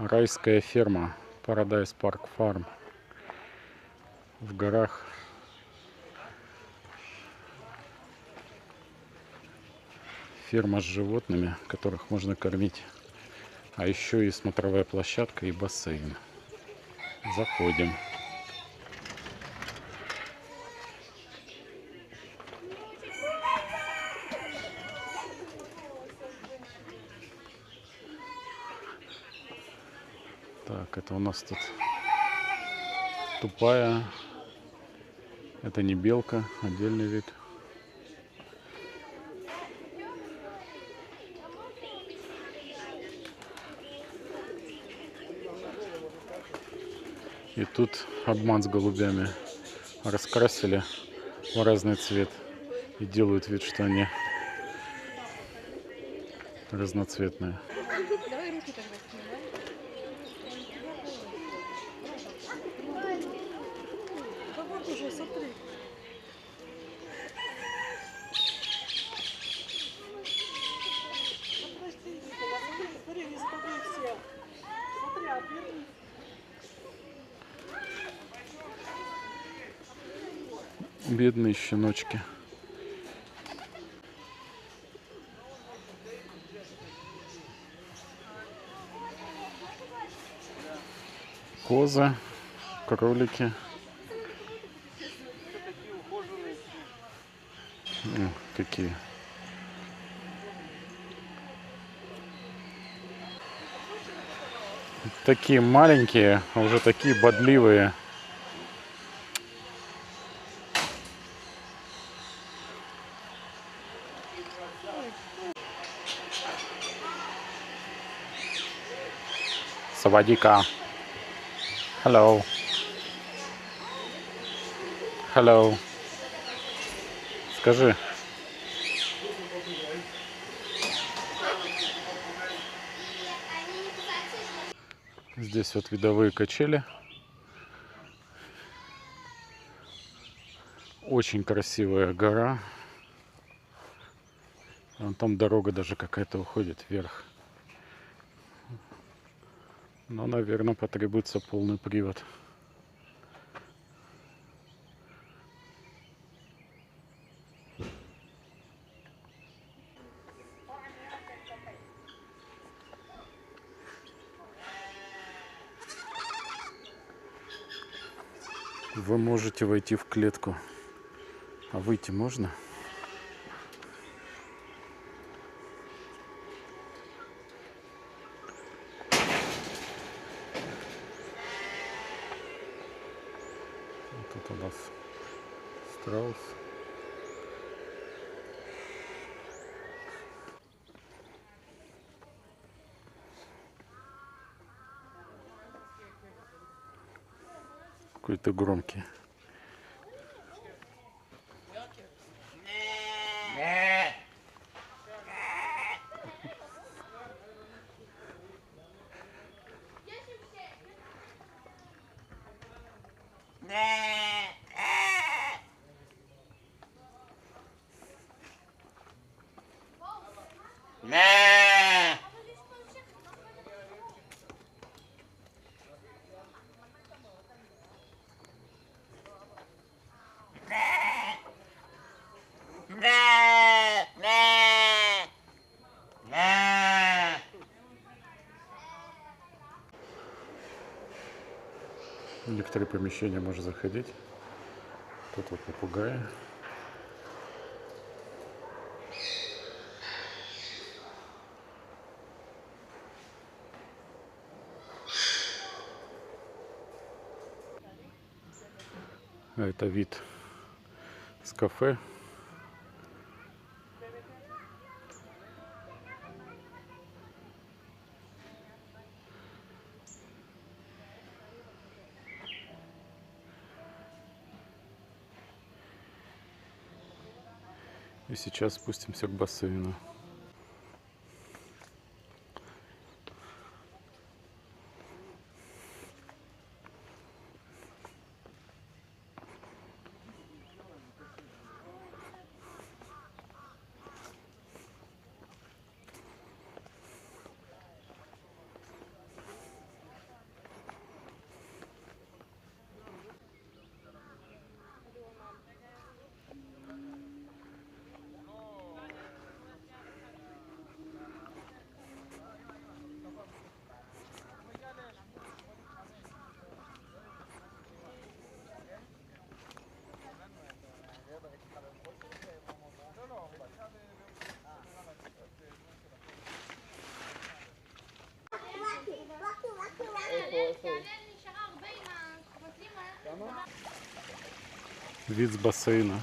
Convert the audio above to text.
Райская ферма Paradise Park Farm в горах. Ферма с животными, которых можно кормить. А еще и смотровая площадка и бассейн. Заходим. Так, это у нас тут тупая. Это не белка, отдельный вид. И тут обман с голубями. Раскрасили в разный цвет и делают вид, что они разноцветные. Бедные щеночки. Козы, кролики. Какие. Такие маленькие, а уже такие бодливые. Савадика. Hello. Hello. Скажи. Здесь вот видовые качели. Очень красивая гора. Вон там дорога даже какая-то уходит вверх. Но, наверное, потребуется полный привод. Вы можете войти в клетку. А выйти можно? Тут у нас страус. Какой-то громкий. В некоторые помещения можно заходить. Тут вот попугаи. А это вид с кафе. И сейчас спустимся к бассейну. Вид с бассейна